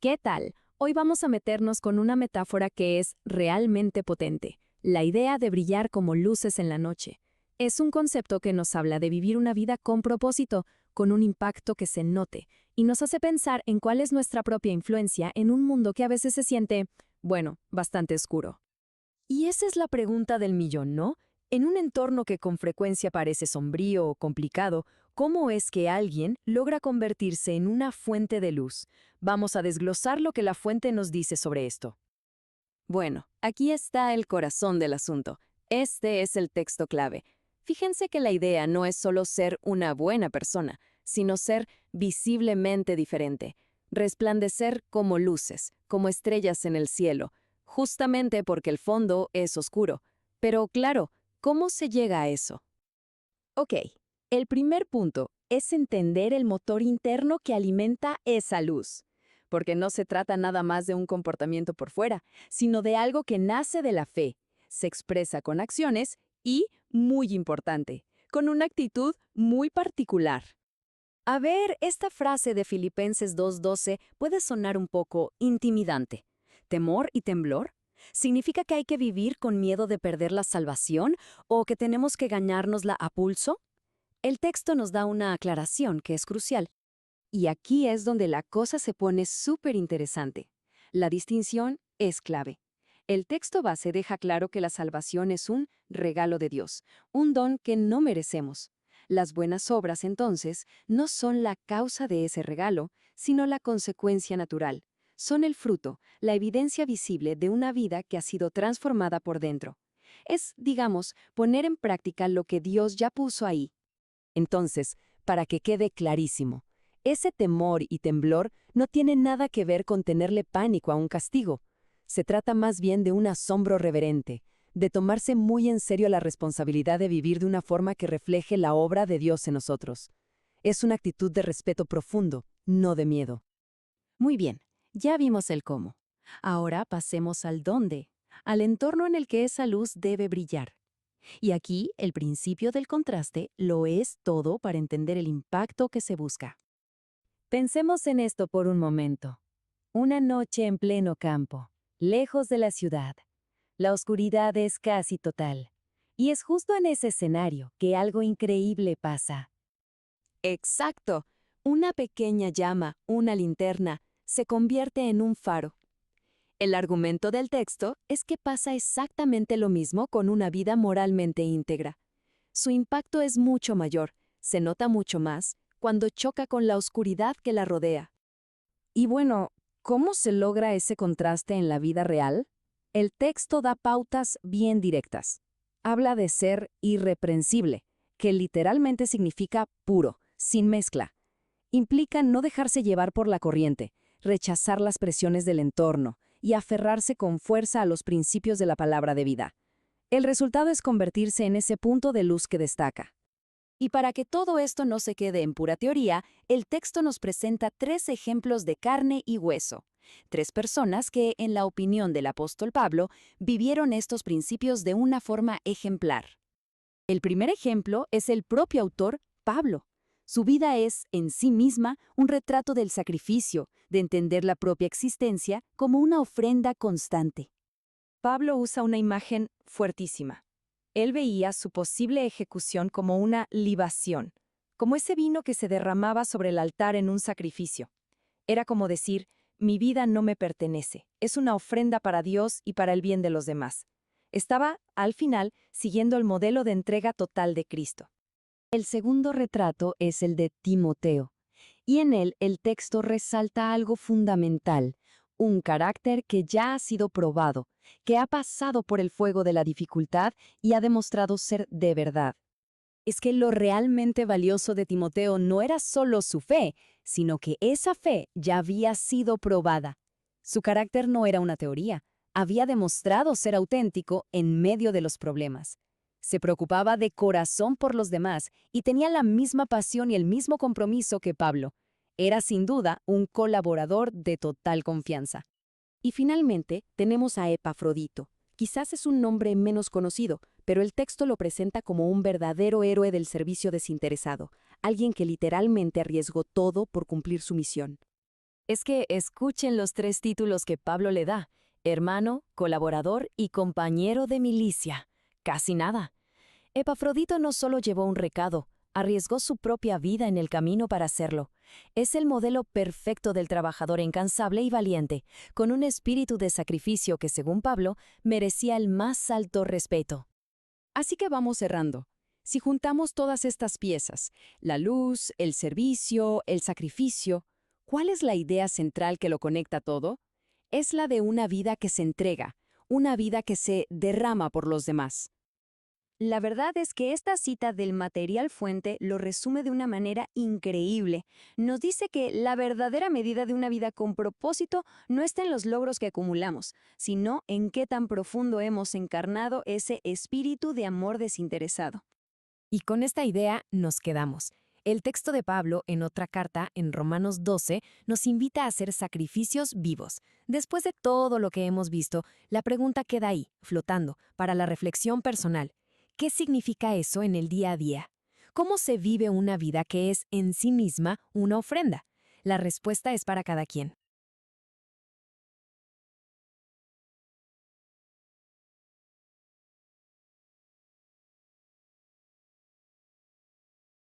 ¿Qué tal? Hoy vamos a meternos con una metáfora que es realmente potente, la idea de brillar como luces en la noche. Es un concepto que nos habla de vivir una vida con propósito, con un impacto que se note, y nos hace pensar en cuál es nuestra propia influencia en un mundo que a veces se siente, bueno, bastante oscuro. Y esa es la pregunta del millón, ¿no? En un entorno que con frecuencia parece sombrío o complicado, ¿cómo es que alguien logra convertirse en una fuente de luz? Vamos a desglosar lo que la fuente nos dice sobre esto. Bueno, aquí está el corazón del asunto. Este es el texto clave. Fíjense que la idea no es solo ser una buena persona, sino ser visiblemente diferente, resplandecer como luces, como estrellas en el cielo, justamente porque el fondo es oscuro. Pero claro, ¿cómo se llega a eso? Ok, el primer punto es entender el motor interno que alimenta esa luz. Porque no se trata nada más de un comportamiento por fuera, sino de algo que nace de la fe, se expresa con acciones y, muy importante, con una actitud muy particular. A ver, esta frase de Filipenses 2:12 puede sonar un poco intimidante. ¿Temor y temblor? ¿Significa que hay que vivir con miedo de perder la salvación o que tenemos que ganárnosla a pulso? El texto nos da una aclaración que es crucial. Y aquí es donde la cosa se pone súper interesante. La distinción es clave. El texto base deja claro que la salvación es un regalo de Dios, un don que no merecemos. Las buenas obras, entonces, no son la causa de ese regalo, sino la consecuencia natural. Son el fruto, la evidencia visible de una vida que ha sido transformada por dentro. Es, digamos, poner en práctica lo que Dios ya puso ahí. Entonces, para que quede clarísimo, ese temor y temblor no tiene nada que ver con tenerle pánico a un castigo. Se trata más bien de un asombro reverente, de tomarse muy en serio la responsabilidad de vivir de una forma que refleje la obra de Dios en nosotros. Es una actitud de respeto profundo, no de miedo. Muy bien, ya vimos el cómo. Ahora pasemos al dónde, al entorno en el que esa luz debe brillar. Y aquí el principio del contraste lo es todo para entender el impacto que se busca. Pensemos en esto por un momento. Una noche en pleno campo, lejos de la ciudad. La oscuridad es casi total. Y es justo en ese escenario que algo increíble pasa. Exacto. Una pequeña llama, una linterna, se convierte en un faro. El argumento del texto es que pasa exactamente lo mismo con una vida moralmente íntegra. Su impacto es mucho mayor, se nota mucho más, cuando choca con la oscuridad que la rodea. Y bueno, ¿cómo se logra ese contraste en la vida real? El texto da pautas bien directas. Habla de ser irreprensible, que literalmente significa puro, sin mezcla. Implica no dejarse llevar por la corriente, rechazar las presiones del entorno y aferrarse con fuerza a los principios de la palabra de vida. El resultado es convertirse en ese punto de luz que destaca. Y para que todo esto no se quede en pura teoría, el texto nos presenta 3 ejemplos de carne y hueso. 3 personas que, en la opinión del apóstol Pablo, vivieron estos principios de una forma ejemplar. El primer ejemplo es el propio autor, Pablo. Su vida es, en sí misma, un retrato del sacrificio, de entender la propia existencia como una ofrenda constante. Pablo usa una imagen fuertísima. Él veía su posible ejecución como una libación, como ese vino que se derramaba sobre el altar en un sacrificio. Era como decir, mi vida no me pertenece, es una ofrenda para Dios y para el bien de los demás. Estaba, al final, siguiendo el modelo de entrega total de Cristo. El segundo retrato es el de Timoteo, y en él el texto resalta algo fundamental, un carácter que ya ha sido probado, que ha pasado por el fuego de la dificultad y ha demostrado ser de verdad. Es que lo realmente valioso de Timoteo no era solo su fe, sino que esa fe ya había sido probada. Su carácter no era una teoría, había demostrado ser auténtico en medio de los problemas. Se preocupaba de corazón por los demás y tenía la misma pasión y el mismo compromiso que Pablo. Era sin duda un colaborador de total confianza. Y finalmente tenemos a Epafrodito. Quizás es un nombre menos conocido, pero el texto lo presenta como un verdadero héroe del servicio desinteresado, alguien que literalmente arriesgó todo por cumplir su misión. Es que escuchen los 3 títulos que Pablo le da: hermano, colaborador y compañero de milicia. Casi nada. Epafrodito no solo llevó un recado, arriesgó su propia vida en el camino para hacerlo. Es el modelo perfecto del trabajador incansable y valiente, con un espíritu de sacrificio que, según Pablo, merecía el más alto respeto. Así que vamos cerrando. Si juntamos todas estas piezas, la luz, el servicio, el sacrificio, ¿cuál es la idea central que lo conecta todo? Es la de una vida que se entrega, una vida que se derrama por los demás. La verdad es que esta cita del material fuente lo resume de una manera increíble. Nos dice que la verdadera medida de una vida con propósito no está en los logros que acumulamos, sino en qué tan profundo hemos encarnado ese espíritu de amor desinteresado. Y con esta idea nos quedamos. El texto de Pablo, en otra carta, en Romanos 12, nos invita a hacer sacrificios vivos. Después de todo lo que hemos visto, la pregunta queda ahí, flotando, para la reflexión personal. ¿Qué significa eso en el día a día? ¿Cómo se vive una vida que es en sí misma una ofrenda? La respuesta es para cada quien.